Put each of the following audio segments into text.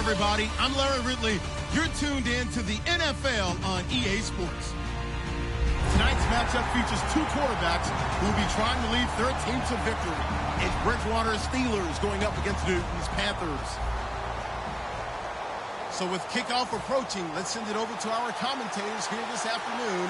everybody. I'm Larry Ridley. You're tuned in to the NFL on EA Sports. Tonight's matchup features two quarterbacks who will be trying to lead their team to victory. It's Bridgewater's Steelers going up against Newton's Panthers. So with kickoff approaching, let's send it over to our commentators here this afternoon,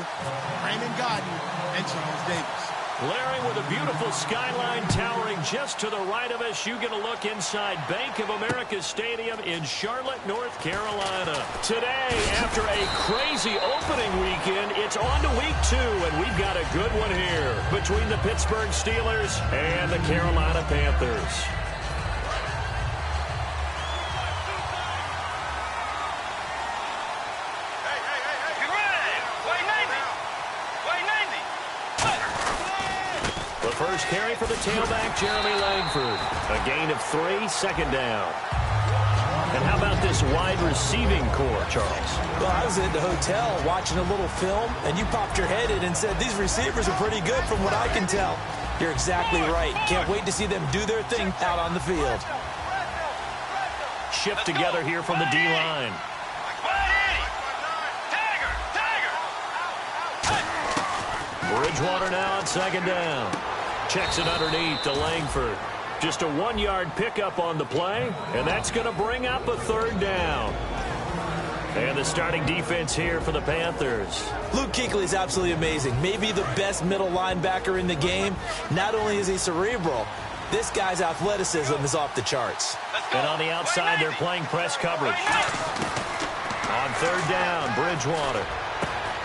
Raymond Godden and Charles Davis. Larry, with a beautiful skyline towering just to the right of us, you get a look inside Bank of America Stadium in Charlotte, North Carolina. Today, after a crazy opening weekend, it's on to week 2, and we've got a good one here between the Pittsburgh Steelers and the Carolina Panthers. First carry for the tailback, Jeremy Langford. A gain of 3, second down. And how about this wide receiving core, Charles? Well, I was at the hotel watching a little film, and you popped your head in and said, these receivers are pretty good from what I can tell. You're exactly right. Can't wait to see them do their thing out on the field. Shift together here from the D-line. Bridgewater now on second down. Checks it underneath to Langford. Just a 1-yard pickup on the play, and that's going to bring up a third down. And the starting defense here for the Panthers. Luke Kuechly is absolutely amazing. Maybe the best middle linebacker in the game. Not only is he cerebral, this guy's athleticism is off the charts. And on the outside, they're playing press coverage. On third down, Bridgewater.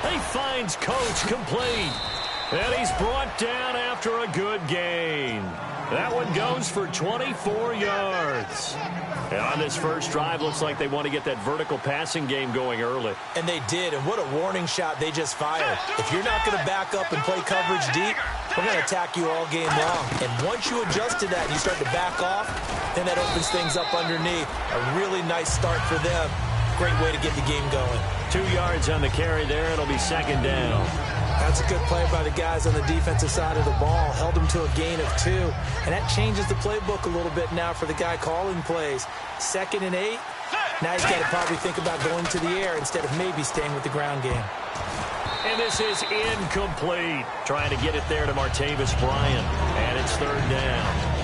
He finds Coach complete. And he's brought down after a good gain. That one goes for 24 yards. And on this first drive, looks like they want to get that vertical passing game going early. And they did, and what a warning shot they just fired. If you're not going to back up and play coverage deep, we're going to attack you all game long. And once you adjust to that and you start to back off, then that opens things up underneath. A really nice start for them. Great way to get the game going. 2 yards on the carry there. It'll be second down. That's a good play by the guys on the defensive side of the ball. Held them to a gain of 2. And that changes the playbook a little bit now for the guy calling plays. 2nd and 8. Now he's got to probably think about going to the air instead of maybe staying with the ground game. And this is incomplete. Trying to get it there to Martavis Bryant. And it's third down.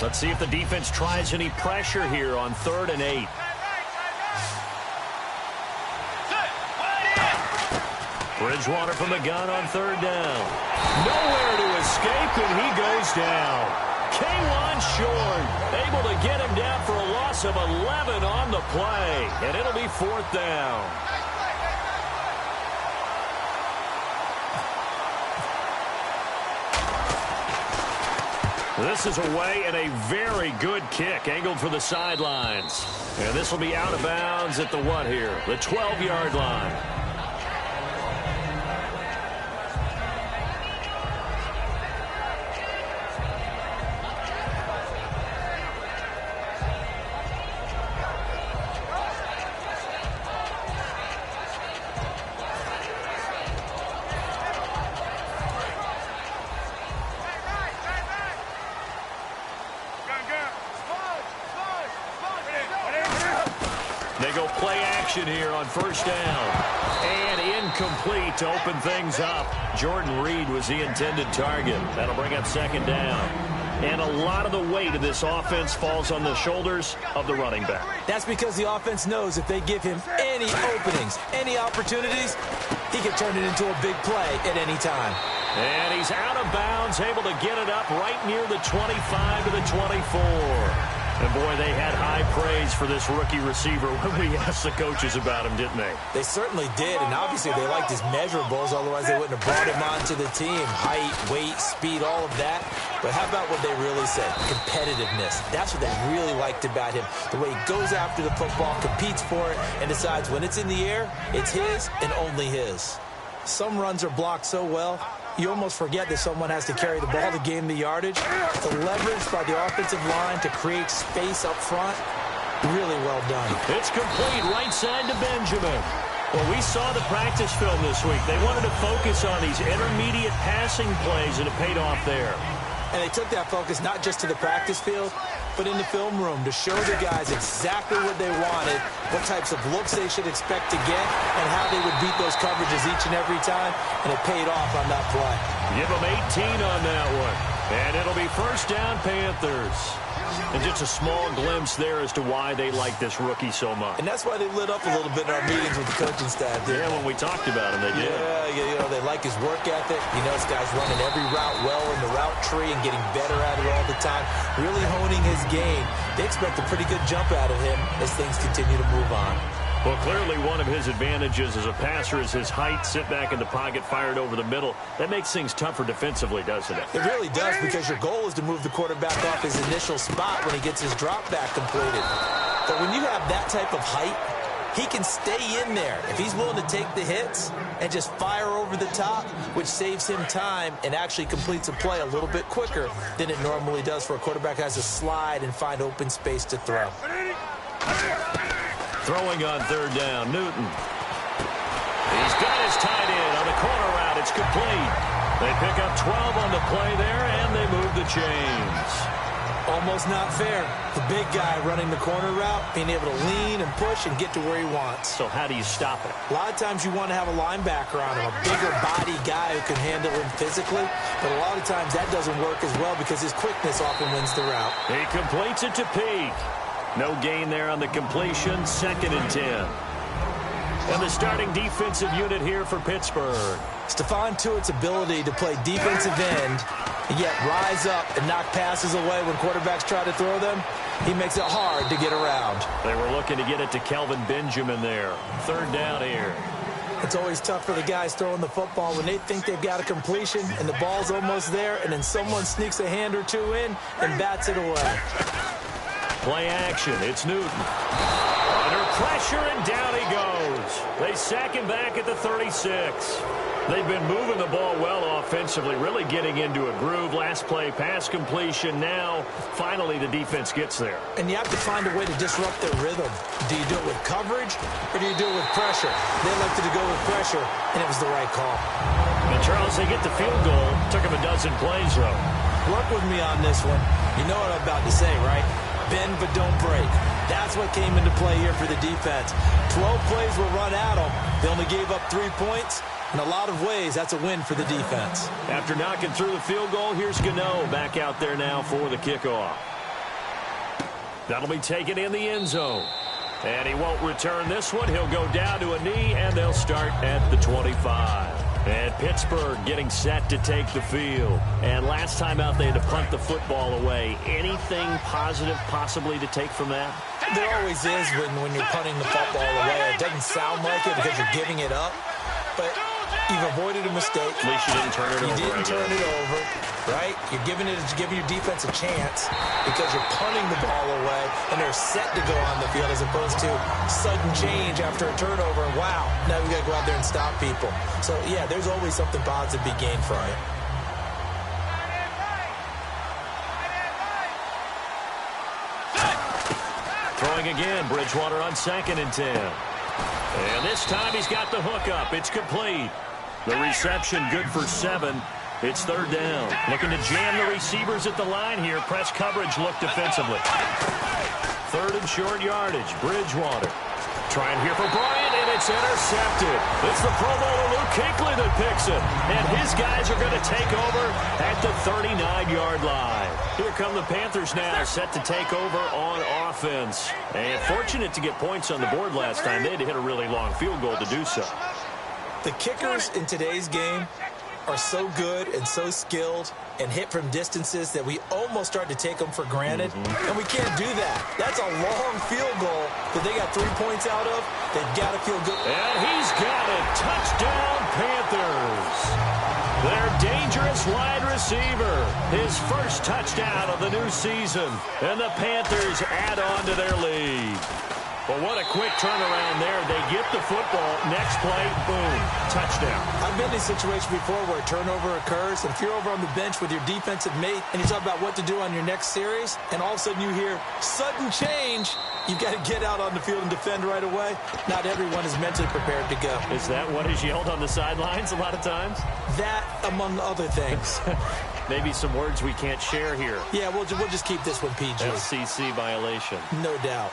Let's see if the defense tries any pressure here on 3rd and 8. Bridgewater from the gun on 3rd down. Nowhere to escape, and he goes down. K'Wan Short able to get him down for a loss of 11 on the play, and it'll be 4th down. This is away and a very good kick angled for the sidelines. And this will be out of bounds at the what here? The 12-yard line. They go play action here on 1st down. And incomplete to open things up. Jordan Reed was the intended target. That'll bring up 2nd down. And a lot of the weight of this offense falls on the shoulders of the running back. That's because the offense knows if they give him any openings, any opportunities, he can turn it into a big play at any time. And he's out of bounds, able to get it up right near the 25 to the 24. And, boy, they had high praise for this rookie receiver when we asked the coaches about him, didn't they? They certainly did, and obviously they liked his measurables, otherwise they wouldn't have brought him onto the team. Height, weight, speed, all of that. But how about what they really said? Competitiveness. That's what they really liked about him. The way he goes after the football, competes for it, and decides when it's in the air, it's his and only his. Some runs are blocked so well, you almost forget that someone has to carry the ball to gain the yardage. The leverage by the offensive line to create space up front, really well done. It's complete right side to Benjamin. Well, we saw the practice film this week. They wanted to focus on these intermediate passing plays, and it paid off there. And they took that focus not just to the practice field, but in the film room to show the guys exactly what they wanted, what types of looks they should expect to get, and how they would beat those coverages each and every time, and it paid off on that play. Give them 18 on that one, and it'll be first down Panthers. And just a small glimpse there as to why they like this rookie so much. And that's why they lit up a little bit in our meetings with the coaching staff. Yeah, when we talked about him, they did. Yeah, they like his work ethic. This guy's running every route well in the route tree and getting better at it all the time, really honing his game. They expect a pretty good jump out of him as things continue to move on. Well, clearly one of his advantages as a passer is his height, sit back in the pocket, fired over the middle. That makes things tougher defensively, doesn't it? It really does, because your goal is to move the quarterback off his initial spot when he gets his drop back completed. But when you have that type of height, he can stay in there if he's willing to take the hits and just fire over the top, which saves him time and actually completes a play a little bit quicker than it normally does for a quarterback who has to slide and find open space to throw. Throwing on third down, Newton. He's got his tight end on the corner route. It's complete. They pick up 12 on the play there, and they move the chains. Almost not fair. The big guy running the corner route, being able to lean and push and get to where he wants. So how do you stop it? A lot of times you want to have a linebacker on him, a bigger body guy who can handle him physically. But a lot of times that doesn't work as well because his quickness often wins the route. He completes it to Peak. No gain there on the completion, 2nd and 10. And the starting defensive unit here for Pittsburgh. Stephon Tuitt's ability to play defensive end and yet rise up and knock passes away when quarterbacks try to throw them, he makes it hard to get around. They were looking to get it to Kelvin Benjamin there. 3rd down here. It's always tough for the guys throwing the football when they think they've got a completion and the ball's almost there, and then someone sneaks a hand or two in and bats it away. Play action. It's Newton. Under pressure, and down he goes. They sack him back at the 36. They've been moving the ball well offensively, really getting into a groove. Last play, pass completion. Now, finally, the defense gets there. And you have to find a way to disrupt their rhythm. Do you do it with coverage, or do you do it with pressure? They elected to go with pressure, and it was the right call. And, Charles, they get the field goal. Took them a dozen plays, though. Work with me on this one. You know what I'm about to say, right? Bend but don't break. That's what came into play here for the defense. 12 plays were run at them. They only gave up 3 points. In a lot of ways, that's a win for the defense. After knocking through the field goal, here's Gano back out there now for the kickoff. That'll be taken in the end zone. And he won't return this one. He'll go down to a knee, and they'll start at the 25. And Pittsburgh getting set to take the field. And last time out, they had to punt the football away. Anything positive possibly to take from that? There always is when you're punting the football away. It doesn't sound like it because you're giving it up. But you've avoided a mistake. At least you didn't turn it over. You didn't turn it over, right? You're giving your defense a chance because you're punting the ball away, and they're set to go on the field as opposed to sudden change after a turnover. Wow, now we got to go out there and stop people. So, yeah, there's always something positive to be gained from it. Throwing again, Bridgewater on 2nd and 10. And this time he's got the hook up. It's complete. The reception good for 7. It's 3rd down. Looking to jam the receivers at the line here. Press coverage look defensively. 3rd and short yardage. Bridgewater. Trying here for Bryant, and it's intercepted. It's the Pro Bowler Luke Kuechly that picks it. And his guys are going to take over at the 39-yard line. Here come the Panthers now, set to take over on offense. And fortunate to get points on the board last time. They had to hit a really long field goal to do so. The kickers in today's game are so good and so skilled and hit from distances that we almost start to take them for granted. And we can't do that. That's a long field goal that they got 3 points out of. They've got to feel good. And he's got it. Touchdown, Panthers. Their dangerous wide receiver. His first touchdown of the new season. And the Panthers add on to their lead. Well, what a quick turnaround there. They get the football. Next play, boom, touchdown. I've been in a situation before where a turnover occurs, and if you're over on the bench with your defensive mate and you talk about what to do on your next series, and all of a sudden you hear sudden change, you've got to get out on the field and defend right away. Not everyone is mentally prepared to go. Is that what is yelled on the sidelines a lot of times? That, among other things. Maybe some words we can't share here. Yeah, we'll just keep this one PG. FCC violation. No doubt.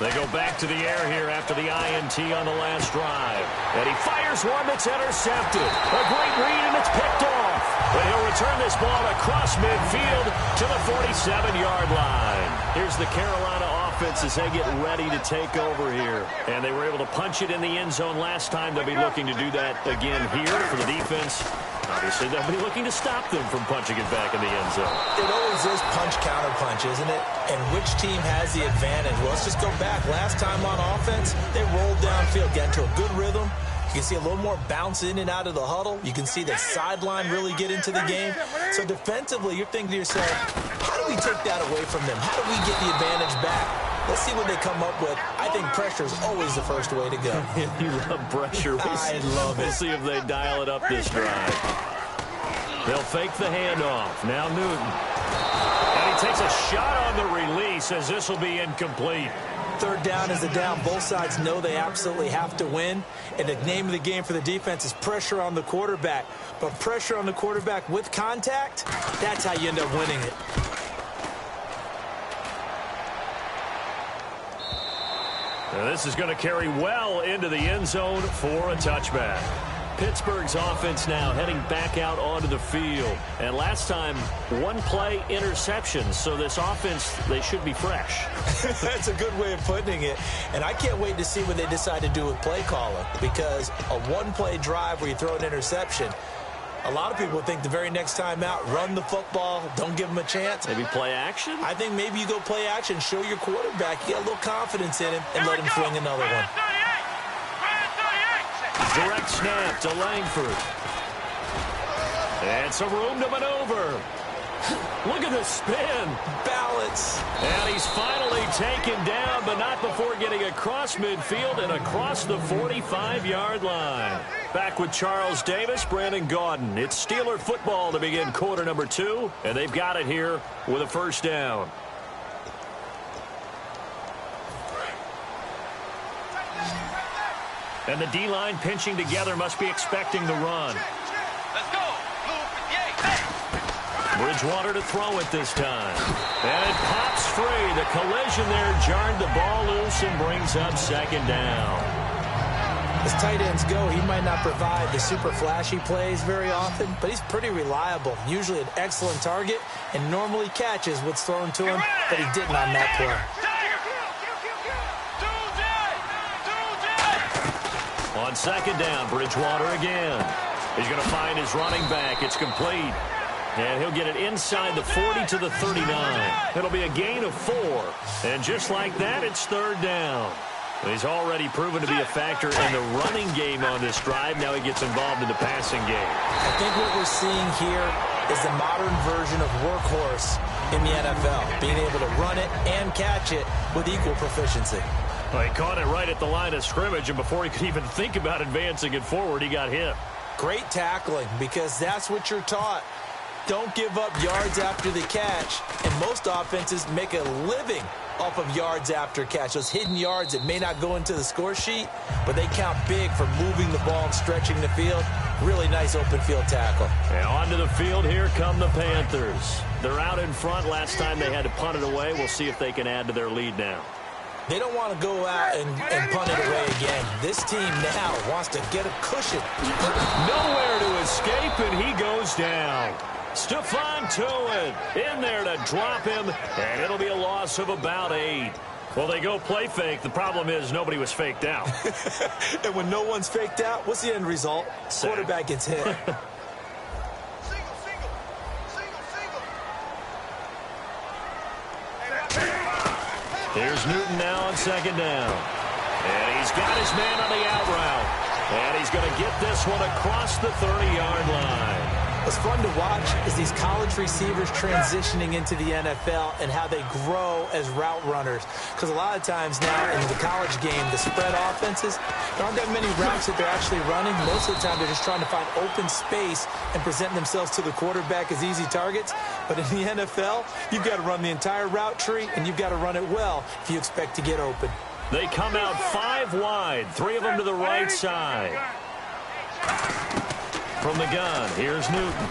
They go back to the air here after the INT on the last drive. And he fires one that's intercepted. A great read, and it's picked off. But he'll return this ball across midfield to the 47-yard line. Here's the Carolina offense as they get ready to take over here. And they were able to punch it in the end zone last time. They'll be looking to do that again here for the defense. Obviously, they'll be looking to stop them from punching it back in the end zone. It always is punch-counter-punch, isn't it? And which team has the advantage? Well, let's just go back. Last time on offense, they rolled downfield, got into a good rhythm. You can see a little more bounce in and out of the huddle. You can see the sideline really get into the game. So defensively, you're thinking to yourself, how do we take that away from them? How do we get the advantage back? Let's see what they come up with. I think pressure is always the first way to go. You love pressure. I love it. We'll see if they dial it up this drive. They'll fake the handoff. Now Newton. And he takes a shot on the release as this will be incomplete. Third down is a down. Both sides know they absolutely have to win. And the name of the game for the defense is pressure on the quarterback. But pressure on the quarterback with contact, that's how you end up winning it. Now this is going to carry well into the end zone for a touchback. Pittsburgh's offense now heading back out onto the field. And last time, one play interception. So this offense, they should be fresh. That's a good way of putting it. And I can't wait to see what they decide to do with play calling. Because a one-play drive where you throw an interception, a lot of people think the very next time out, run the football, don't give them a chance. Maybe play action? I think maybe you go play action, show your quarterback, you get a little confidence in him, and let him swing another one. Direct snap to Langford. And some room to maneuver. Look at the spin. Balance. And he's finally taken down, but not before getting across midfield and across the 45-yard line. Back with Charles Davis, Brandon Gaudin. It's Steeler football to begin quarter number 2, and they've got it here with a first down. And the D-line pinching together must be expecting the run. Let's go. Bridgewater to throw it this time. And it pops free. The collision there jarred the ball loose and brings up second down. As tight ends go, he might not provide the super flashy plays very often, but he's pretty reliable. Usually an excellent target and normally catches what's thrown to him, but he didn't on that play. On second down, Bridgewater again. He's going to find his running back. It's complete. And he'll get it inside the 40 to the 39. It'll be a gain of 4. And just like that, it's third down. He's already proven to be a factor in the running game on this drive. Now he gets involved in the passing game. I think what we're seeing here is the modern version of workhorse in the NFL, being able to run it and catch it with equal proficiency. Well, he caught it right at the line of scrimmage, and before he could even think about advancing it forward, he got hit. Great tackling, because that's what you're taught. Don't give up yards after the catch, and most offenses make a living off of yards after catch. Those hidden yards that may not go into the score sheet, but they count big for moving the ball and stretching the field. Really nice open field tackle. And onto the field, here come the Panthers. They're out in front. Last time they had to punt it away. We'll see if they can add to their lead now. They don't want to go out and punt it away again. This team now wants to get a cushion. Nowhere to escape, and he goes down. Stephon Tuitt in there to drop him, and it'll be a loss of about 8. Well, they go play fake. The problem is nobody was faked out. And when no one's faked out, what's the end result? Quarterback gets hit. Here's Newton now on second down. And he's got his man on the out route. And he's going to get this one across the 30-yard line. Well, what's fun to watch is these college receivers transitioning into the NFL and how they grow as route runners. Because a lot of times now in the college game, the spread offenses, there aren't that many routes that they're actually running. Most of the time, they're just trying to find open space and present themselves to the quarterback as easy targets. But in the NFL, you've got to run the entire route tree, and you've got to run it well if you expect to get open. They come out 5 wide, 3 of them to the right side. From the gun, here's Newton.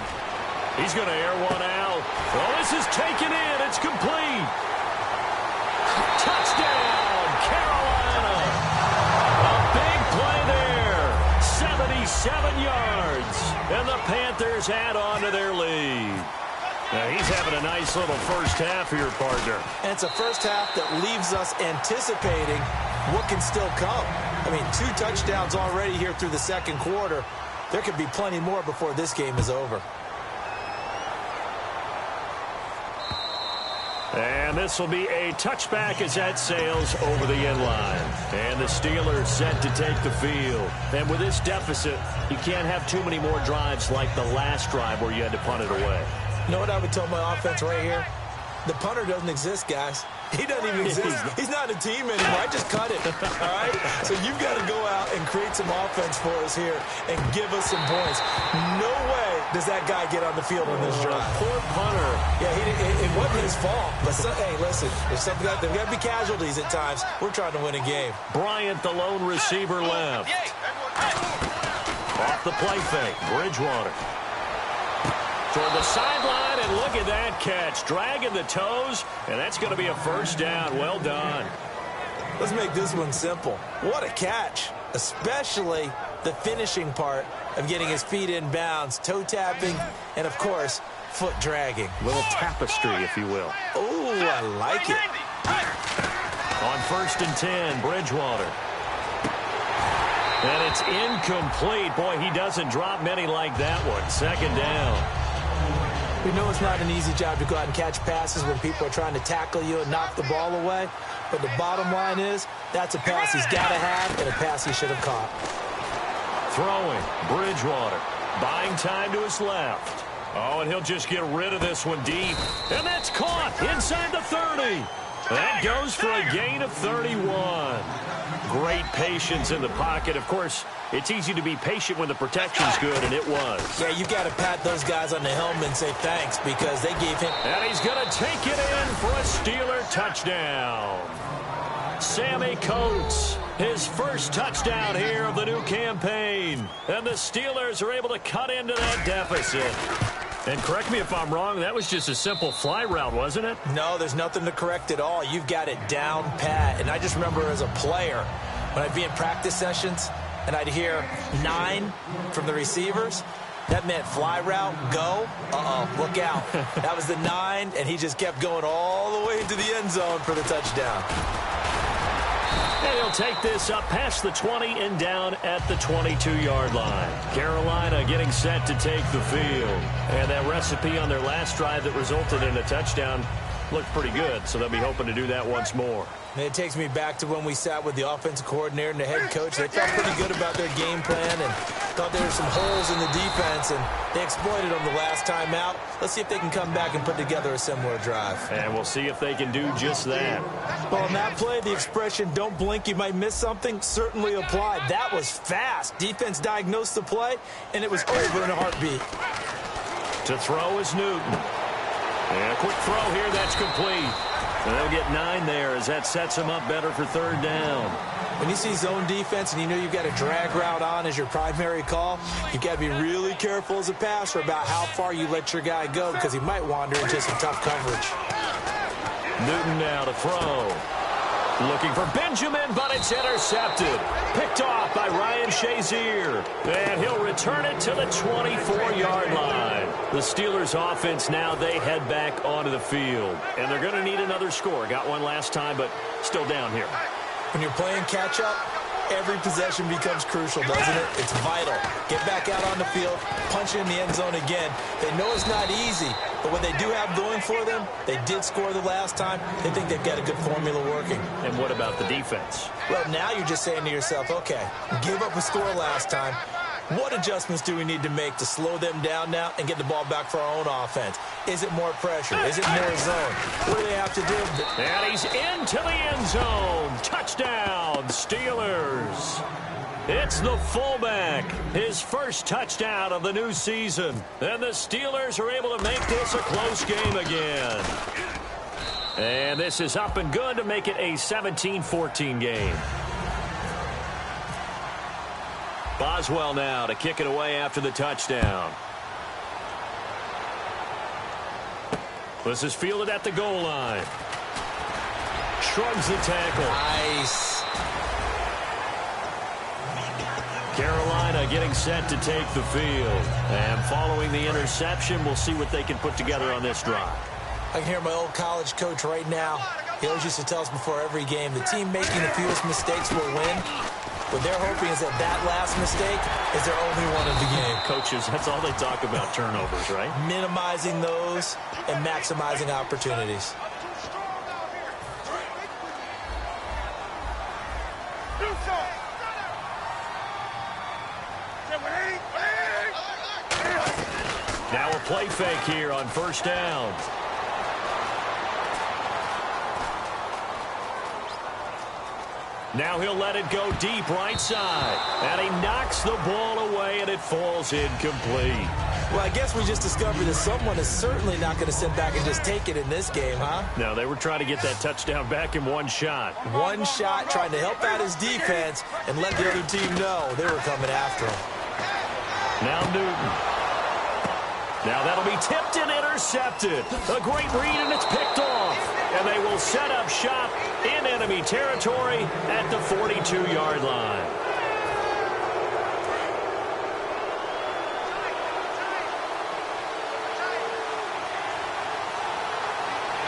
He's going to air one out. Oh, this is taken in. It's complete. Touchdown, Carolina. A big play there. 77 yards. And the Panthers add on to their lead. Now, he's having a nice little first half here, partner. And it's a first half that leaves us anticipating what can still come. I mean, 2 touchdowns already here through the second quarter. There could be plenty more before this game is over. And this will be a touchback as that sails over the end line. And the Steelers set to take the field. And with this deficit, you can't have too many more drives like the last drive where you had to punt it away. You know what I would tell my offense right here? The punter doesn't exist, guys. He doesn't even exist. He's not a team anymore. I just cut it, all right? So you've got to go out and create some offense for us here and give us some points. No way does that guy get on the field on this drive. Poor punter. Yeah, it wasn't his fault. But, hey, listen, there's got to be casualties at times. We're trying to win a game. Bryant, the lone receiver, left. Off the play fake, Bridgewater. Toward the sideline, and look at that catch. Dragging the toes, and that's going to be a first down. Well done. Let's make this one simple. What a catch, especially the finishing part of getting his feet in bounds, toe tapping, and, of course, foot dragging. Little tapestry, if you will. Oh, I like it. On 1st and 10, Bridgewater. And it's incomplete. Boy, he doesn't drop many like that one. 2nd down. We know it's not an easy job to go out and catch passes when people are trying to tackle you and knock the ball away. But the bottom line is, that's a pass he's got to have and a pass he should have caught. Throwing, Bridgewater. Buying time to his left. Oh, and he'll just get rid of this one deep. And that's caught inside the 30. That goes for a gain of 31. Great patience in the pocket. Of course, it's easy to be patient when the protection's good, and it was. Yeah, you got to pat those guys on the helmet and say thanks because they gave him. And he's going to take it in for a Steeler touchdown. Sammy Coates, his first touchdown here of the new campaign. And the Steelers are able to cut into that deficit. And correct me if I'm wrong, that was just a simple fly route, wasn't it? No, there's nothing to correct at all. You've got it down pat. And I just remember as a player, when I'd be in practice sessions and I'd hear 9 from the receivers, that meant fly route, go, look out. That was the 9, and he just kept going all the way into the end zone for the touchdown. And he'll take this up past the 20 and down at the 22-yard line. Carolina getting set to take the field. And that recipe on their last drive that resulted in a touchdown looked pretty good, so they'll be hoping to do that once more. And it takes me back to when we sat with the offensive coordinator and the head coach. They felt pretty good about their game plan and thought there were some holes in the defense, and they exploited them the last time out. Let's see if they can come back and put together a similar drive. And we'll see if they can do just that. Well, on that play, the expression, don't blink, you might miss something, certainly applied. That was fast. Defense diagnosed the play, and it was over in a heartbeat. To throw is Newton. And a quick throw here, that's complete. And they'll get 9 there as that sets them up better for 3rd down. When you see zone defense and you know you've got a drag route on as your primary call, you've got to be really careful as a passer about how far you let your guy go because he might wander into some tough coverage. Newton now to throw. Looking for Benjamin, but it's intercepted. Picked off by Ryan Shazier. And he'll return it to the 24-yard line. The Steelers' offense now, they head back onto the field. And they're going to need another score. Got one last time, but still down here. When you're playing catch-up, every possession becomes crucial, doesn't it? It's vital. Get back out on the field, punch it in the end zone again. They know it's not easy, but what they do have going for them, they did score the last time. They think they've got a good formula working. And what about the defense? Well, now you're just saying to yourself, okay, give up a score last time. What adjustments do we need to make to slow them down now and get the ball back for our own offense? Is it more pressure? Is it more zone? What do they have to do? And he's into the end zone. Touchdown, Steelers. It's the fullback, his first touchdown of the new season. And the Steelers are able to make this a close game again. And this is up and good to make it a 17-14 game. Boswell now to kick it away after the touchdown. This is fielded at the goal line. Shrugs the tackle. Nice. Carolina getting set to take the field. And following the interception, we'll see what they can put together on this drive. I can hear my old college coach right now. He always used to tell us before every game, the team making the fewest mistakes will win. What they're hoping is that that last mistake is their only one of the game. Coaches, that's all they talk about, turnovers, right? Minimizing those and maximizing opportunities. Now a play fake here on first down. Now he'll let it go deep right side. And he knocks the ball away, and it falls incomplete. Well, I guess we just discovered that someone is certainly not going to sit back and just take it in this game, huh? No, they were trying to get that touchdown back in one shot. One shot, trying to help out his defense and let the other team know they were coming after him. Now Newton. Now that'll be tipped and intercepted. A great read, and it's picked off. And they will set up shop in enemy territory at the 42-yard line.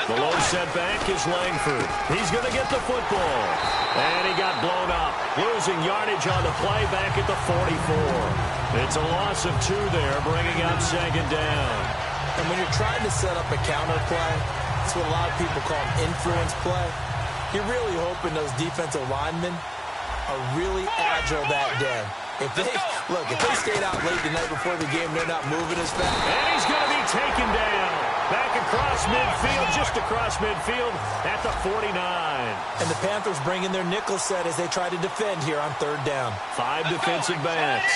The low setback is Langford. He's going to get the football. And he got blown up, losing yardage on the play back at the 44. It's a loss of 2 there, bringing up second down. And when you're trying to set up a counter play, that's what a lot of people call an influence play. You're really hoping those defensive linemen are really agile that day. If they stayed out late the night before the game, they're not moving as fast. And he's going to be taken down. Back across midfield, just across midfield at the 49. And the Panthers bring in their nickel set as they try to defend here on third down. 5 defensive backs.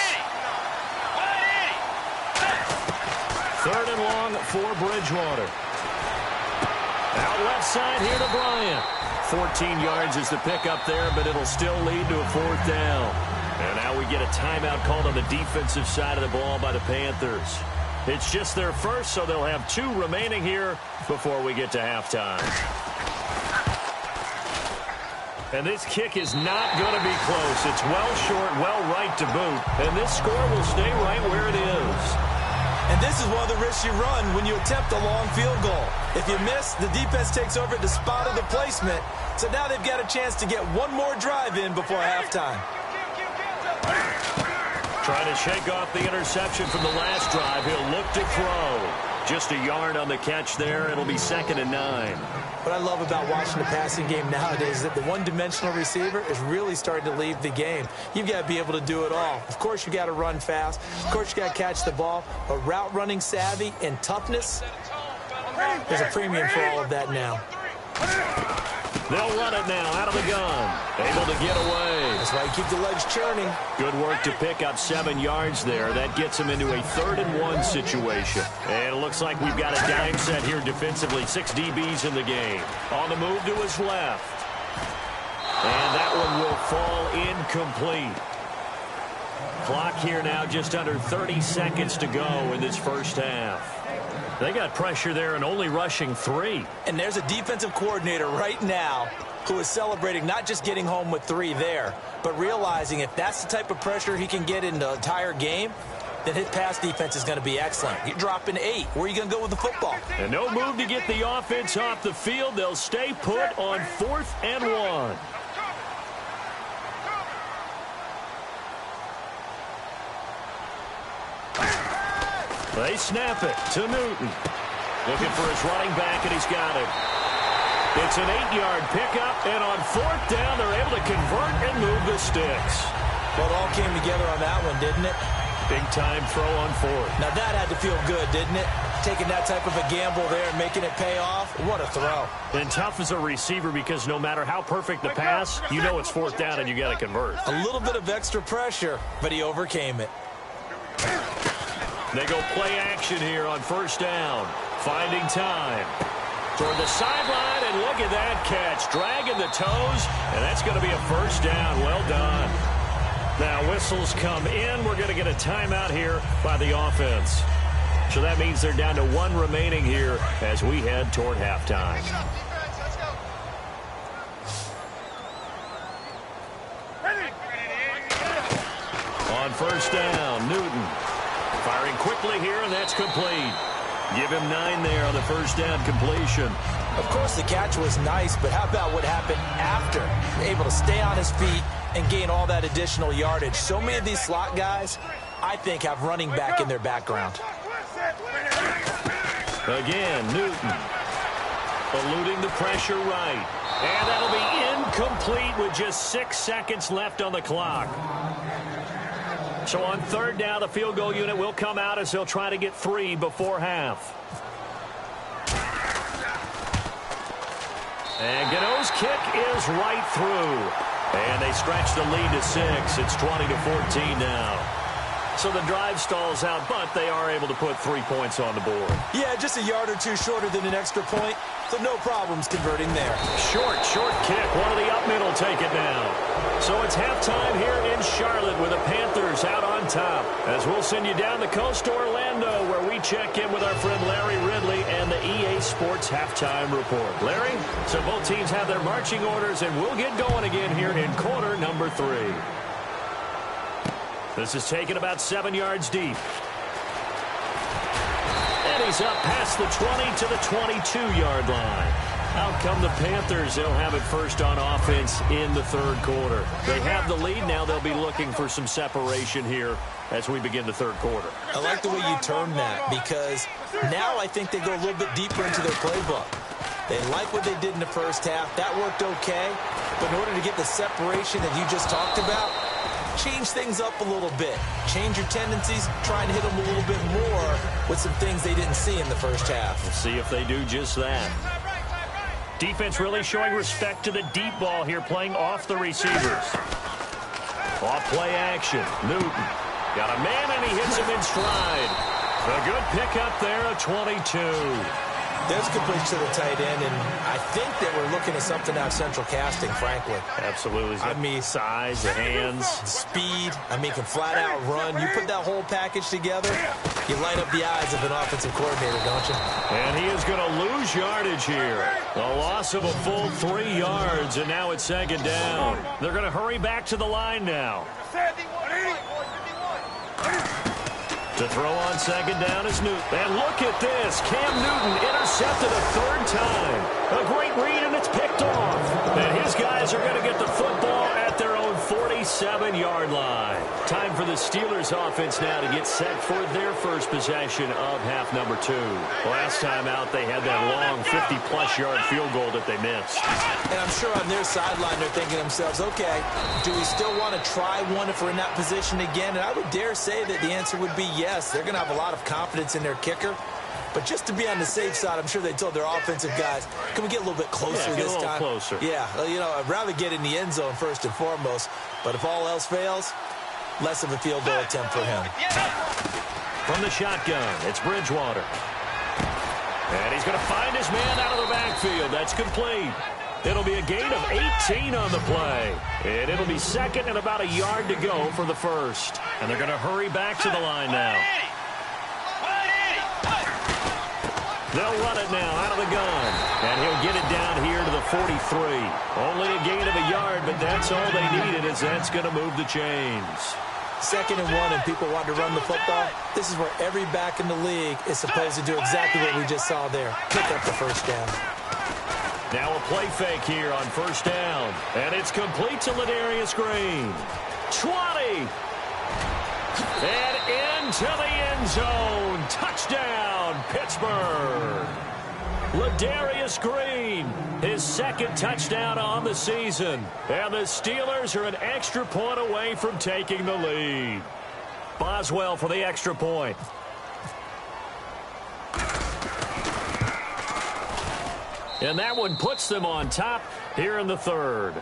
Third and long for Bridgewater. Out left side here to Bryant. 14 yards is the pickup there, but it'll still lead to a 4th down. And now we get a timeout called on the defensive side of the ball by the Panthers. It's just their first, so they'll have 2 remaining here before we get to halftime. And this kick is not going to be close. It's well short, well right to boot. And this score will stay right where it is. And this is one of the risks you run when you attempt a long field goal. If you miss, the defense takes over at the spot of the placement. So now they've got a chance to get one more drive in before halftime. Trying to shake off the interception from the last drive. He'll look to throw. Just a yard on the catch there. It'll be 2nd and 9. What I love about watching the passing game nowadays is that the one-dimensional receiver is really starting to leave the game. You've got to be able to do it all. Of course, you got to run fast. Of course, you got to catch the ball. But route running savvy and toughness, there's a premium for all of that now. They'll run it now out of the gun. Able to get away. That's why you keep the legs churning. Good work to pick up 7 yards there. That gets him into a 3rd and 1 situation. And it looks like we've got a dime set here defensively. 6 DBs in the game. On the move to his left. And that one will fall incomplete. Clock here now just under 30 seconds to go in this first half. They got pressure there and only rushing 3. And there's a defensive coordinator right now who is celebrating not just getting home with 3 there, but realizing if that's the type of pressure he can get in the entire game, then his pass defense is going to be excellent. You're dropping 8. Where are you going to go with the football? And no move to get the offense off the field. They'll stay put on 4th and 1. They snap it to Newton. Looking for his running back, and he's got him. It's an 8-yard pickup, and on 4th down, they're able to convert and move the sticks. Well, it all came together on that one, didn't it? Big-time throw on fourth. Now that had to feel good, didn't it? Taking that type of a gamble there and making it pay off. What a throw. And tough as a receiver because no matter how perfect the pass, you know it's fourth down and you got to convert. A little bit of extra pressure, but he overcame it. They go play action here on first down. Finding time. Toward the sideline, and look at that catch. Dragging the toes, and that's going to be a first down. Well done. Now, whistles come in. We're going to get a timeout here by the offense. So that means they're down to one remaining here as we head toward halftime. On first down, Newton. Firing quickly here, and that's complete. Give him 9 there on the first down completion. Of course, the catch was nice, but how about what happened after? Able to stay on his feet and gain all that additional yardage. So many of these slot guys, I think, have running back in their background. Again, Newton. Eluding the pressure right. And that'll be incomplete with just 6 seconds left on the clock. So on third down, the field goal unit will come out as they'll try to get 3 before half. And Gano's kick is right through. And they stretch the lead to 6. It's 20-14 now. So the drive stalls out, but they are able to put 3 points on the board. Yeah, just a yard or two shorter than an extra point, so no problems converting there. Short kick. One of the up middle take it now. So it's halftime here in Charlotte with the Panthers out on top. As we'll send you down the coast to Orlando, where we check in with our friend Larry Ridley and the EA Sports Halftime Report. Larry, so both teams have their marching orders, and we'll get going again here in quarter number 3. This is taken about 7 yards deep. And he's up past the 20 to the 22-yard line. Out come the Panthers. They'll have it first on offense in the third quarter. They have the lead. Now they'll be looking for some separation here as we begin the third quarter. I like the way you term that, because now I think they go a little bit deeper into their playbook. They like what they did in the first half. That worked okay. But in order to get the separation that you just talked about, change things up a little bit. Change your tendencies, try and hit them a little bit more with some things they didn't see in the first half. We'll see if they do just that. Defense really showing respect to the deep ball here, playing off the receivers. Off play action. Newton got a man, and he hits him in stride. A good pickup there, a 22. There's a good pitch to the tight end, and I think that we're looking at something out of central casting, frankly. Absolutely. I mean, size, the hands. Speed. I mean, can flat out run. You put that whole package together, you light up the eyes of an offensive coordinator, don't you? And he is going to lose yardage here. A loss of a full 3 yards, and now it's second down. They're going to hurry back to the line now. To throw on second down is Newton. And look at this. Cam Newton intercepted a 3rd time. A great read, and it's picked off. And his guys are going to get the football at their own 47-yard line. Time for the Steelers offense now to get set for their first possession of half number 2. Last time out, they had that long 50-plus yard field goal that they missed. And I'm sure on their sideline, they're thinking to themselves, okay, do we still want to try one if we're in that position again? And I would dare say that the answer would be yes. They're going to have a lot of confidence in their kicker. But just to be on the safe side, I'm sure they told their offensive guys, can we get a little bit closer this time? Closer. Yeah, you know, I'd rather get in the end zone first and foremost. But if all else fails, less of a field goal attempt for him. From the shotgun, it's Bridgewater. And he's going to find his man out of the backfield. That's complete. It'll be a gain of 18 on the play. And it'll be second and about a yard to go for the first. And they're going to hurry back to the line now. They'll run it now out of the gun. And he'll get it down here to the 43. Only a gain of a yard, but that's all they needed, as that's going to move the chains. 2nd and 1, and people want to run the football. This is where every back in the league is supposed to do exactly what we just saw there. Pick up the first down. Now a play fake here on first down. And it's complete to Ladarius Green. 20. And into the end zone. Touchdown, Pittsburgh. Ladarius Green, his 2nd touchdown on the season. And the Steelers are an extra point away from taking the lead. Boswell for the extra point. And that one puts them on top here in the third.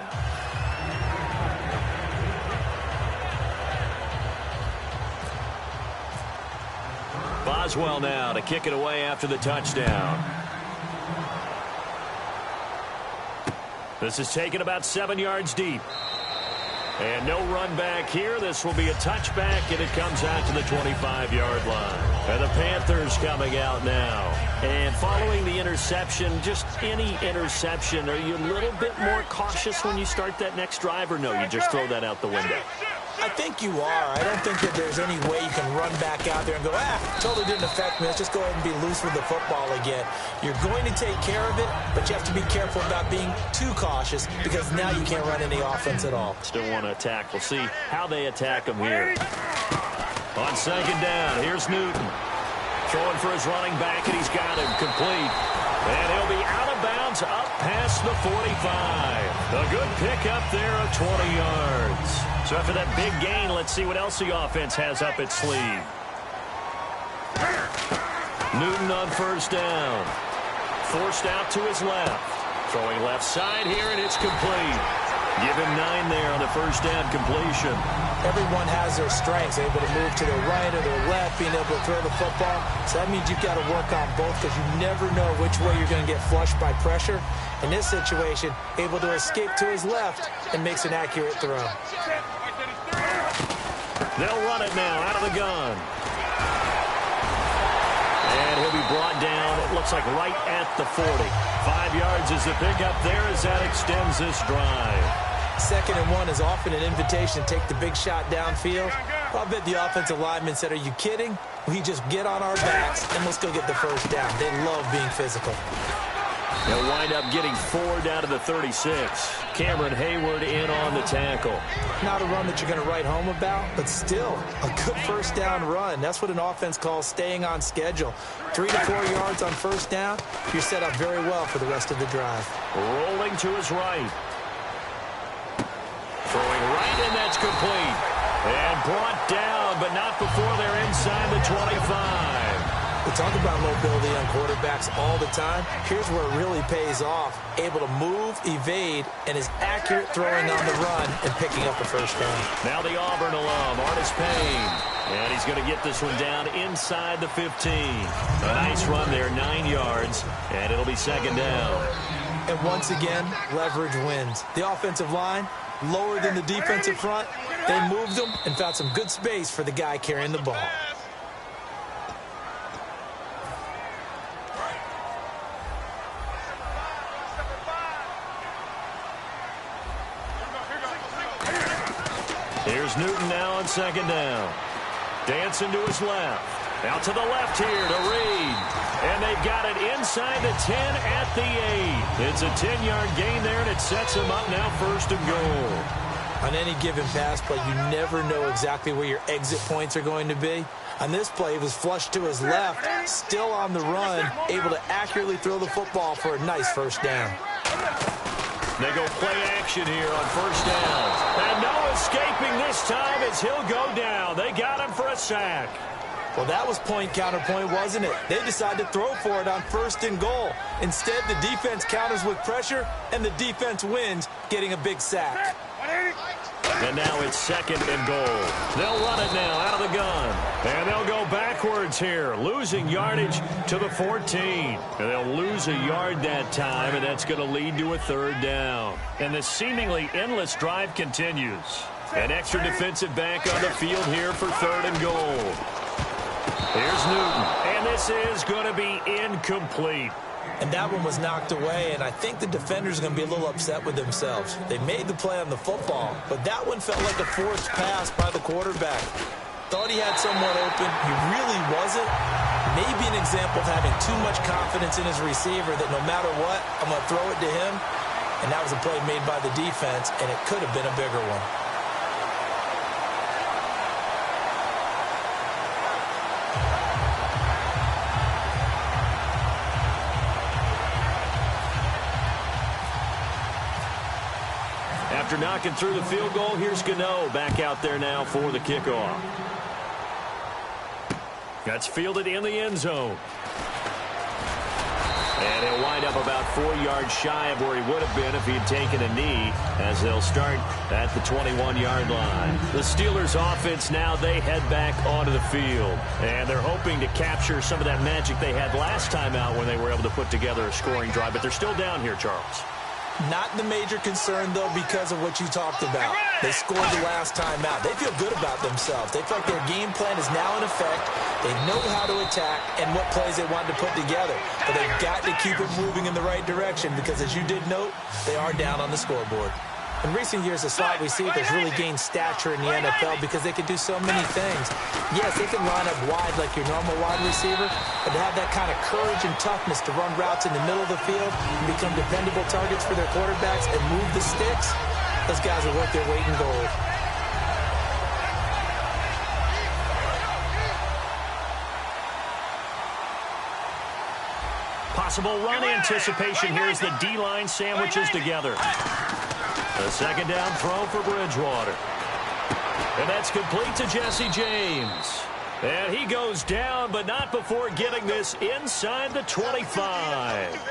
Boswell now to kick it away after the touchdown. This is taken about 7 yards deep. And no run back here. This will be a touchback, and it comes out to the 25-yard line. And the Panthers coming out now. And following the interception, just any interception, are you a little bit more cautious when you start that next drive, or no, you just throw that out the window? I think you are. I don't think that there's any way you can run back out there and go, totally didn't affect me. Let's just go ahead and be loose with the football again. You're going to take care of it, but you have to be careful about being too cautious because now you can't run any offense at all. Still want to attack. We'll see how they attack him here. On second down, here's Newton. Throwing for his running back, and he's got him complete. And he'll be out of bounds up past the 45. A good pickup there of 20 yards. So after that big gain, let's see what else the offense has up its sleeve. Newton on first down. Forced out to his left. Throwing left side here, and it's complete. Give him 9 there on the first down completion. Everyone has their strengths, able to move to their right or their left, being able to throw the football. So that means you've got to work on both because you never know which way you're going to get flushed by pressure. In this situation, able to escape to his left and makes an accurate throw. They'll run it now out of the gun. And he'll be brought down, it looks like right at the 40. 5 yards is the pickup there as that extends this drive. 2nd and 1 is often an invitation to take the big shot downfield. Well, I bet the offensive lineman said, are you kidding? We just get on our backs and let's go get the first down. They love being physical. They'll wind up getting 4 down to the 36. Cameron Hayward in on the tackle. Not a run that you're going to write home about, but still a good first down run. That's what an offense calls staying on schedule. 3 to 4 yards on first down, you're set up very well for the rest of the drive. Rolling to his right. Throwing right, and that's complete. And brought down, but not before they're inside the 25. We talk about mobility on quarterbacks all the time. Here's where it really pays off. Able to move, evade, and is accurate throwing on the run and picking up the first down. Now the Auburn alum, Artis Payne. And he's going to get this one down inside the 15. A nice run there, 9 yards, and it'll be second down. And once again, leverage wins. The offensive line, lower than the defensive front. They moved them and found some good space for the guy carrying the ball. Here's Newton now on second down. Dancing to his left. Out to the left here to Reed. And they've got it inside the 10 at the 8. It's a 10-yard gain there, and it sets them up now first and goal. On any given pass play, you never know exactly where your exit points are going to be. On this play, it was flushed to his left, still on the run, able to accurately throw the football for a nice first down. They go play action here on first down. And no escaping this time as he'll go down. They got him for a sack. Well, that was point counterpoint, wasn't it? They decided to throw for it on first and goal. Instead, the defense counters with pressure, and the defense wins, getting a big sack. And now it's second and goal. They'll run it now out of the gun. And they'll go backwards here, losing yardage to the 14. And they'll lose a yard that time, and that's going to lead to a third down. And the seemingly endless drive continues. An extra defensive back on the field here for third and goal. Here's Newton, and this is going to be incomplete. And that one was knocked away, and I think the defenders are going to be a little upset with themselves. They made the play on the football, but that one felt like a forced pass by the quarterback. Thought he had someone open. He really wasn't. Maybe an example of having too much confidence in his receiver that no matter what, I'm going to throw it to him. And that was a play made by the defense, and it could have been a bigger one. After knocking through the field goal, here's Gano back out there now for the kickoff. That's fielded in the end zone. And he'll wind up about 4 yards shy of where he would have been if he had taken a knee, as they'll start at the 21-yard line. The Steelers' offense now, they head back onto the field. And they're hoping to capture some of that magic they had last time out when they were able to put together a scoring drive. But they're still down here, Charles. Not the major concern, though, because of what you talked about. They scored the last time out. They feel good about themselves. They feel like their game plan is now in effect. They know how to attack and what plays they want to put together. But they've got to keep it moving in the right direction because, as you did note, they are down on the scoreboard. In recent years, the slot receivers really gained stature in the NFL because they can do so many things. Yes, they can line up wide like your normal wide receiver, but to have that kind of courage and toughness to run routes in the middle of the field and become dependable targets for their quarterbacks and move the sticks, those guys are worth their weight in gold. Possible run anticipation here as the D-line sandwiches together. A second down throw for Bridgewater. And that's complete to Jesse James. And he goes down, but not before getting this inside the 25.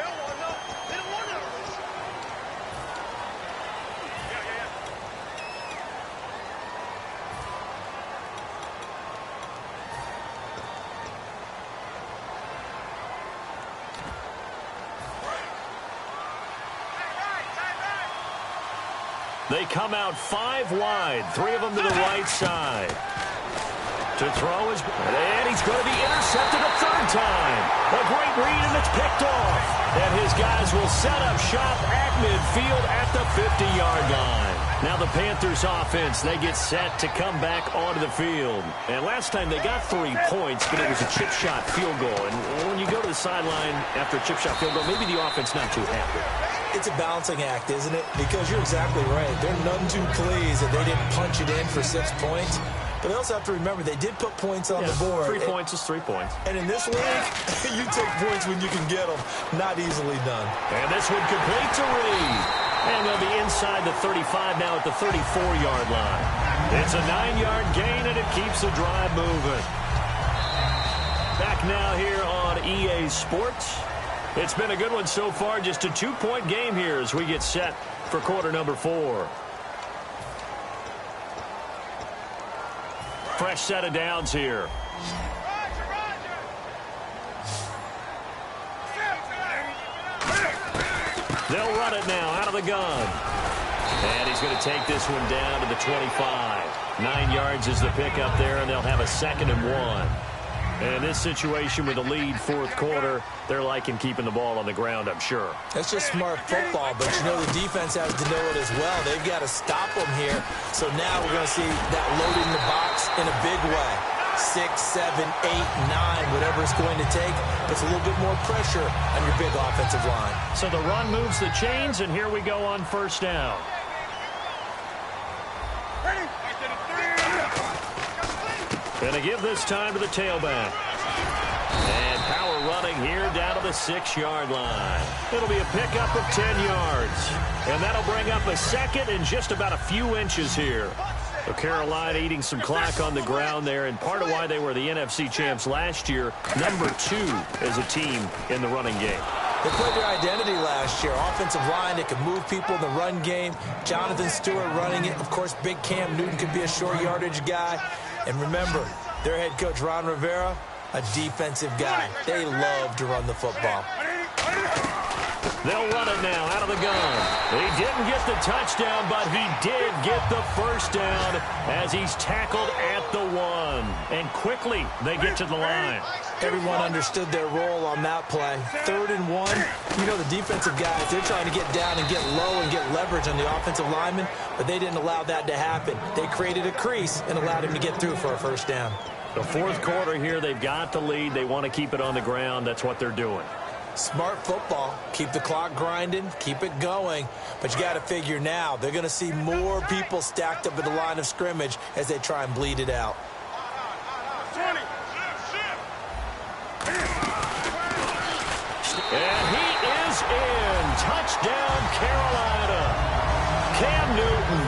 They come out 5 wide, 3 of them to the right side. To throw is, and he's going to be intercepted a third time. A great read, and it's picked off. And his guys will set up shop at midfield at the 50-yard line. Now the Panthers offense, they get set to come back onto the field. And last time they got 3 points, but it was a chip shot field goal. And when you go to the sideline after a chip shot field goal, maybe the offense not too happy. It's a balancing act, isn't it? Because you're exactly right. They're none too pleased that they didn't punch it in for 6 points. But they also have to remember they did put points on the board. 3 points is 3 points. And in this league, you take points when you can get them. Not easily done. And this one complete to Reed. And they'll be inside the 35 now at the 34-yard line. It's a 9-yard gain, and it keeps the drive moving. Back now here on EA Sports. It's been a good one so far. Just a 2-point game here as we get set for quarter number 4. Fresh set of downs here. They'll run it now out of the gun. And he's going to take this one down to the 25. 9 yards is the pickup there, and they'll have a 2nd and 1. And this situation with the lead 4th quarter, they're liking keeping the ball on the ground, I'm sure. That's just smart football, but you know the defense has to know it as well. They've got to stop them here. So now we're going to see that loading the box in a big way. 6, 7, 8, 9, whatever it's going to take, puts a little bit more pressure on your big offensive line. So the run moves the chains, and here we go on 1st down. Gonna give this time to the tailback. And power running here down to the 6-yard line. It'll be a pickup of 10 yards. And that'll bring up a 2nd and just about a few inches here. So Carolina eating some clock on the ground there, and part of why they were the NFC champs last year, number 2 as a team in the running game. They played their identity last year. Offensive line that could move people in the run game. Jonathan Stewart running it. Of course, big Cam Newton could be a short yardage guy. And remember, their head coach, Ron Rivera, a defensive guy. They love to run the football. They'll run it now out of the gun. He didn't get the touchdown, but he did get the 1st down as he's tackled at the 1. And quickly, they get to the line. Everyone understood their role on that play. 3rd and 1. You know the defensive guys, they're trying to get down and get low and get leverage on the offensive lineman, but they didn't allow that to happen. They created a crease and allowed him to get through for a 1st down. The 4th quarter here, they've got the lead. They want to keep it on the ground. That's what they're doing. Smart football. Keep the clock grinding. Keep it going. But you got to figure now, they're going to see more people stacked up at the line of scrimmage as they try and bleed it out. 20. And he is in. Touchdown, Carolina. Cam Newton,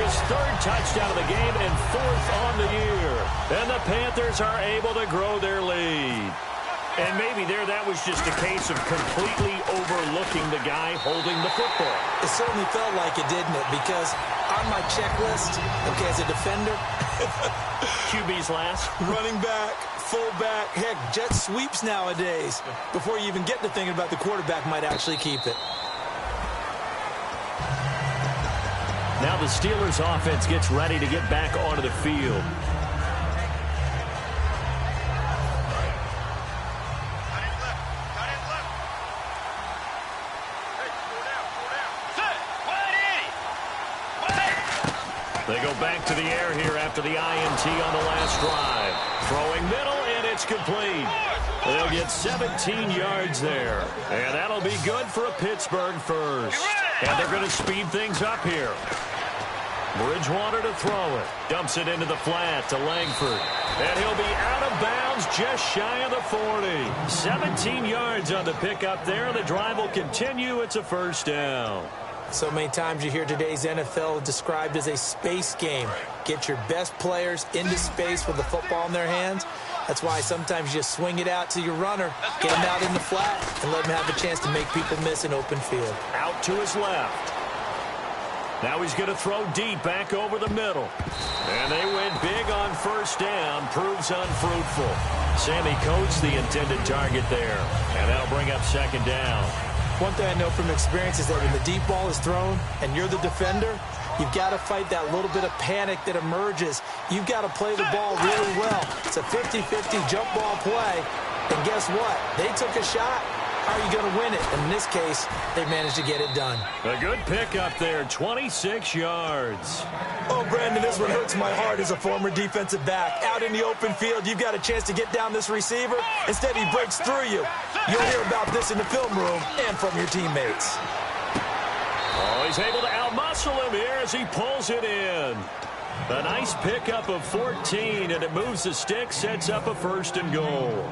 his third touchdown of the game and fourth on the year. And the Panthers are able to grow their lead. And maybe that was just a case of completely overlooking the guy holding the football. It certainly felt like it, didn't it? Because on my checklist, okay, as a defender, QB's last. running back, fullback, heck, jet sweeps nowadays. Before you even get to thinking about the quarterback might actually keep it. Now the Steelers offense gets ready to get back onto the field. They go back to the air here after the INT on the last drive. Throwing middle, and it's complete. They'll get 17 yards there. And that'll be good for a Pittsburgh first. And they're going to speed things up here. Bridgewater to throw it. Dumps it into the flat to Langford. And he'll be out of bounds just shy of the 40. 17 yards on the pickup there. The drive will continue. It's a first down. So many times you hear today's NFL described as a space game. Get your best players into space with the football in their hands. That's why sometimes you just swing it out to your runner, get him out in the flat, and let him have a chance to make people miss an open field. Out to his left. Now he's going to throw deep back over the middle. And they went big on first down. Proves unfruitful. Sammy Coates the intended target there. And that'll bring up second down. One thing I know from experience is that when the deep ball is thrown and you're the defender, you've got to fight that little bit of panic that emerges. You've got to play the ball really well. It's a 50-50 jump ball play. And guess what? They took a shot. How are you going to win it? And in this case, they managed to get it done. A good pickup there, 26 yards. Oh, Brandon, this one hurts my heart as a former defensive back. Out in the open field, you've got a chance to get down this receiver. Instead, he breaks through you. You'll hear about this in the film room and from your teammates. Oh, he's able to outmuscle him here as he pulls it in. A nice pickup of 14, and it moves the stick, sets up a first and goal.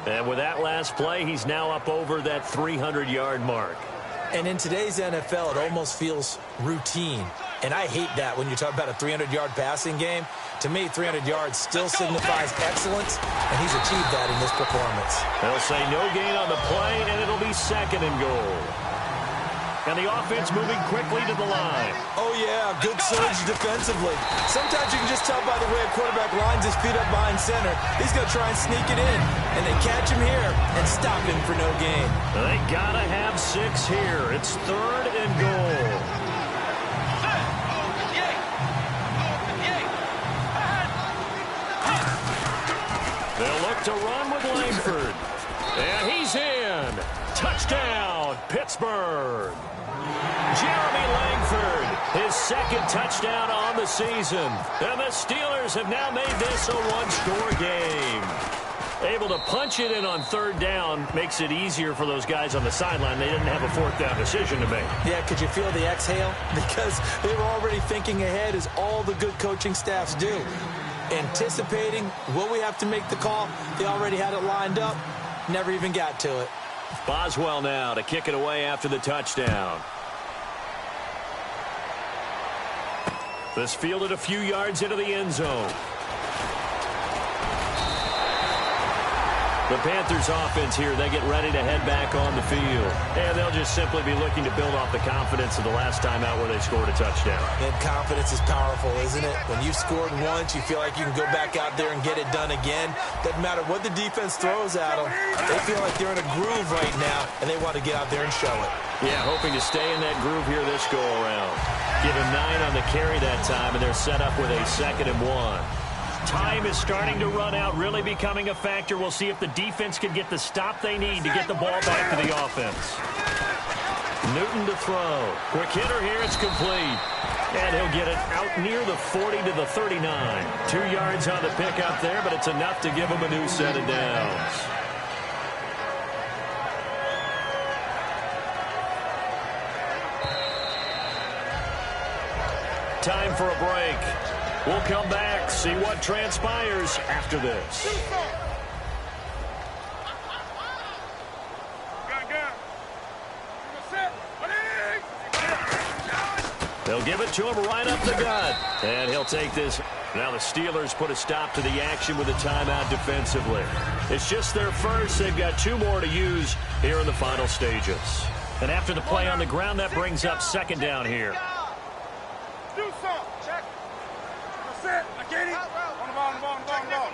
And with that last play, he's now up over that 300-yard mark. And in today's NFL, it almost feels routine. And I hate that when you talk about a 300-yard passing game. To me, 300 yards still signifies excellence, and he's achieved that in this performance. They'll say no gain on the play, and it'll be second and goal. And the offense moving quickly to the line. Oh, yeah, good surge defensively. Sometimes you can just tell by the way a quarterback lines his feet up behind center. He's going to try and sneak it in, and they catch him here and stop him for no gain. They got to have 6 here. It's third and goal. They'll look to run with Langford. And he's in. Touchdown, Pittsburgh. Jeremy Langford, his second touchdown on the season. And the Steelers have now made this a one-score game. Able to punch it in on third down makes it easier for those guys on the sideline. They didn't have a fourth down decision to make. Yeah, could you feel the exhale? Because they were already thinking ahead, as all the good coaching staffs do. Anticipating, will we have to make the call? They already had it lined up. Never even got to it. Boswell now to kick it away after the touchdown. This fielded a few yards into the end zone. The Panthers offense here, they get ready to head back on the field. And they'll just simply be looking to build off the confidence of the last time out where they scored a touchdown. And confidence is powerful, isn't it? When you've scored once, you feel like you can go back out there and get it done again. Doesn't matter what the defense throws at them. They feel like they're in a groove right now, and they want to get out there and show it. Yeah, hoping to stay in that groove here this go-around. Give him 9 on the carry that time, and they're set up with a 2nd and 1. Time is starting to run out, really becoming a factor. We'll see if the defense can get the stop they need to get the ball back to the offense. Newton to throw. Quick hitter here, it's complete. And he'll get it out near the 40 to the 39. 2 yards on the pickup there, but it's enough to give him a new set of downs. Time for a break. We'll come back, see what transpires after this. They'll give it to him right up the gut. And he'll take this. Now the Steelers put a stop to the action with a timeout defensively. It's just their first. They've got 2 more to use here in the final stages. And after the play on the ground, that brings up second down here. Do something. Check. That's it. I get it. On the ball.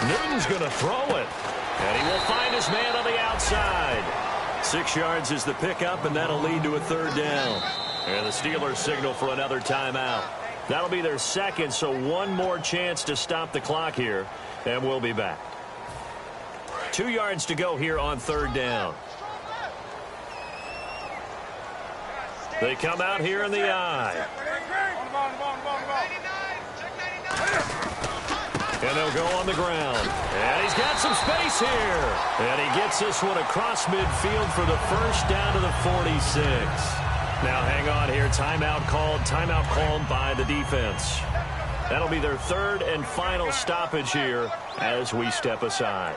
Newton's going to throw it. And he will find his man on the outside. 6 yards is the pickup, and that'll lead to a third down. And the Steelers signal for another timeout. That'll be their second, so 1 more chance to stop the clock here, and we'll be back. 2 yards to go here on third down. They come out here in the eye. And they'll go on the ground. And he's got some space here. And he gets this one across midfield for the first down to the 46. Now hang on here. Timeout called by the defense. That'll be their third and final stoppage here as we step aside.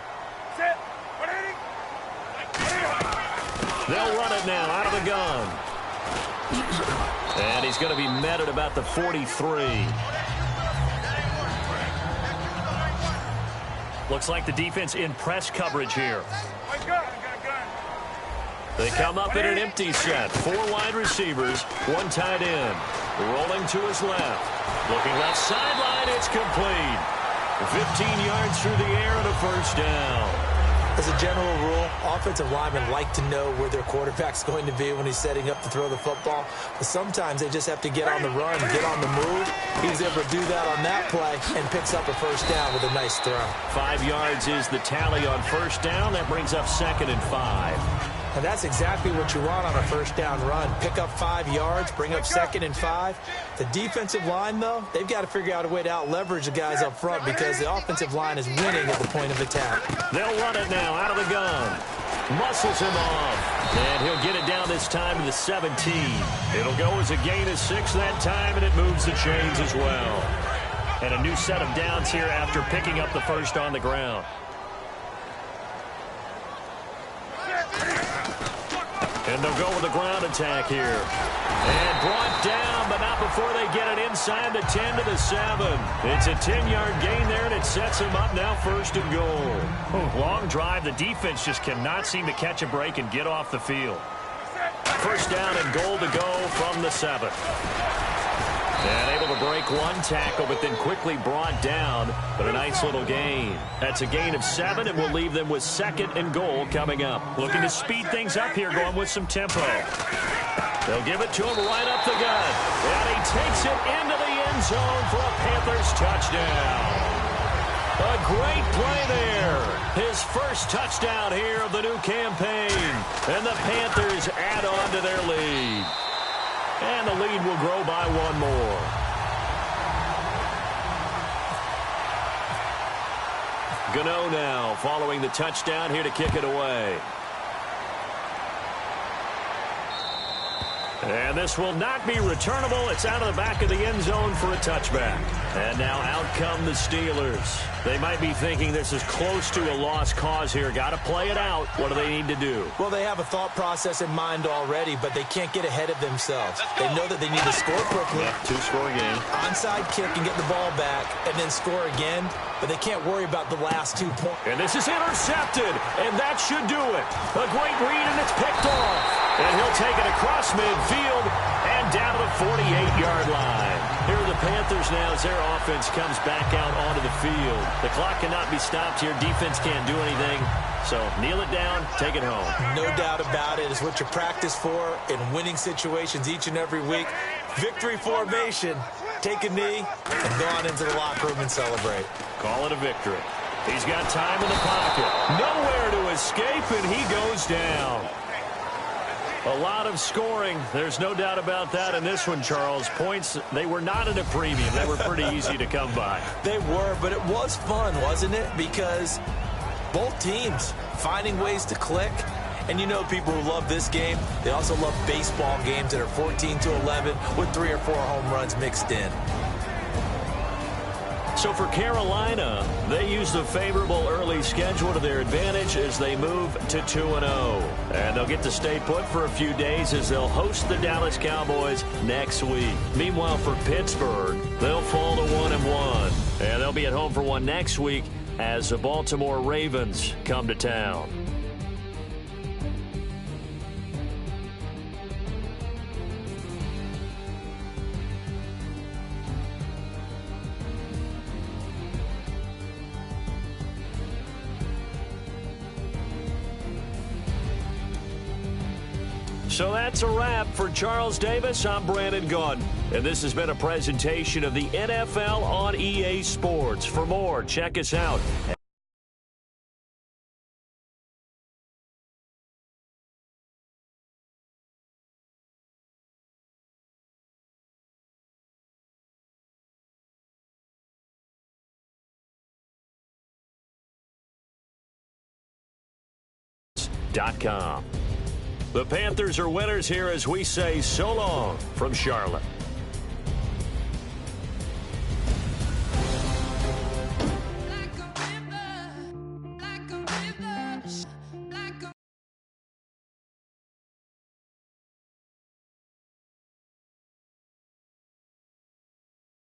They'll run it now out of the gun. And he's going to be met at about the 43. Looks like the defense in press coverage here. They come up in an empty set. 4 wide receivers, 1 tight end. Rolling to his left. Looking left sideline, it's complete. 15 yards through the air and a first down. As a general rule, offensive linemen like to know where their quarterback's going to be when he's setting up to throw the football. But sometimes they just have to get on the run, get on the move. He was able to do that on that play and picks up a first down with a nice throw. 5 yards is the tally on first down. That brings up 2nd and 5. And that's exactly what you want on a first down run. Pick up 5 yards, bring up 2nd and 5. The defensive line, though, they've got to figure out a way to out-leverage the guys up front because the offensive line is winning at the point of attack. They'll run it now out of the gun. Muscles him off. And he'll get it down this time to the 17. It'll go as a gain of 6 that time, and it moves the chains as well. And a new set of downs here after picking up the first on the ground. And they'll go with a ground attack here. And brought down, but not before they get it inside the 10 to the 7. It's a 10-yard gain there, and it sets them up now 1st and goal. Long drive. The defense just cannot seem to catch a break and get off the field. First down and goal to go from the 7. And able to break 1 tackle, but then quickly brought down. But a nice little gain. That's a gain of 7, and we'll leave them with 2nd and goal coming up. Looking to speed things up here, going with some tempo. They'll give it to him right up the gut. And he takes it into the end zone for a Panthers touchdown. A great play there. His first touchdown here of the new campaign. And the Panthers add on to their lead. And the lead will grow by 1 more. Gano now following the touchdown here to kick it away. And this will not be returnable. It's out of the back of the end zone for a touchback. And now out come the Steelers. They might be thinking this is close to a lost cause here. Got to play it out. What do they need to do? Well, they have a thought process in mind already, but they can't get ahead of themselves. They know that they need to score quickly. Yep, 2-score game. Onside kick and get the ball back, and then score again. But they can't worry about the last 2 points. And this is intercepted, and that should do it. A great read, and it's picked off. And he'll take it across midfield and down to the 48-yard line. Here are the Panthers now as their offense comes back out onto the field. The clock cannot be stopped here. Defense can't do anything. So kneel it down, take it home. No doubt about it. It's what you practice for in winning situations each and every week. Victory formation. Take a knee and go on into the locker room and celebrate. Call it a victory. He's got time in the pocket. Nowhere to escape, and he goes down. A lot of scoring. There's no doubt about that in this one, Charles. Points, they were not at a premium. They were pretty easy to come by. They were, but it was fun, wasn't it? Because both teams finding ways to click. And you know people who love this game, they also love baseball games that are 14-11 with 3 or 4 home runs mixed in. So for Carolina, they use the favorable early schedule to their advantage as they move to 2-0. And they'll get to stay put for a few days as they'll host the Dallas Cowboys next week. Meanwhile, for Pittsburgh, they'll fall to 1-1. And they'll be at home for one next week as the Baltimore Ravens come to town. So that's a wrap. For Charles Davis, I'm Brandon Gaudin, and this has been a presentation of the NFL on EA Sports. For more, check us out. .com. The Panthers are winners here as we say so long from Charlotte.